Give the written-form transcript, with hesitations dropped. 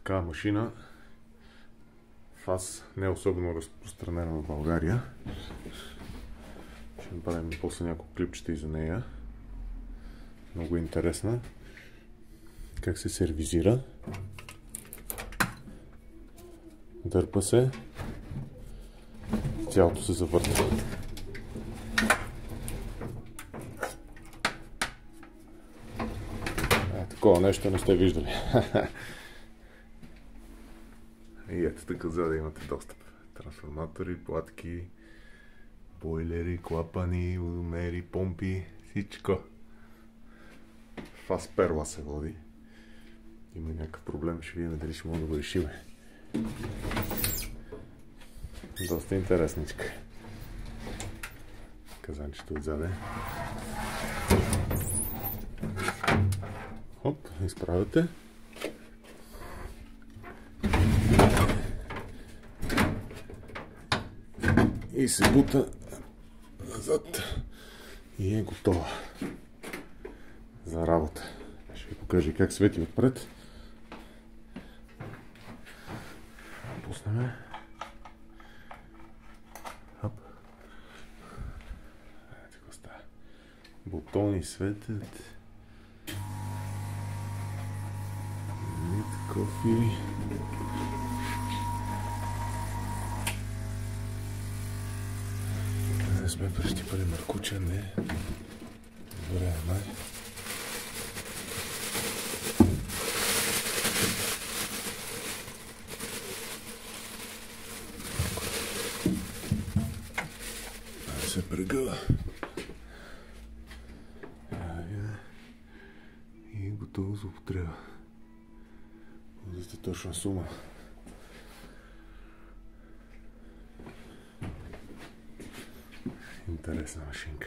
Такава машина ФАС не е особено разпространена в България. Ще направим после няколко клипчета и за нея. Много интересна. Как се сервизира. Дърпа се. Цялото се завърта. Такова нещо не сте виждали. И ето тук отзад имате достъп. Трансформатори, платки, бойлери, клапани, водомери, помпи, всичко. ФАС Перла се води. Има някакъв проблем, ще видим дали ще мога да го решим. Доста интересничка. Казанчето отзаде. Хоп, изправяте. И се бута назад. И е готова за работа. Ще ви покажа как свети отпред. Пуснем. Хоп. Ето какво става. Бутони светят. Кофи. Не сме прещипали маркуча, не. Добре, май. Да се прегъва. И готово за употреба. Виждате точна сума. Интересна машинка.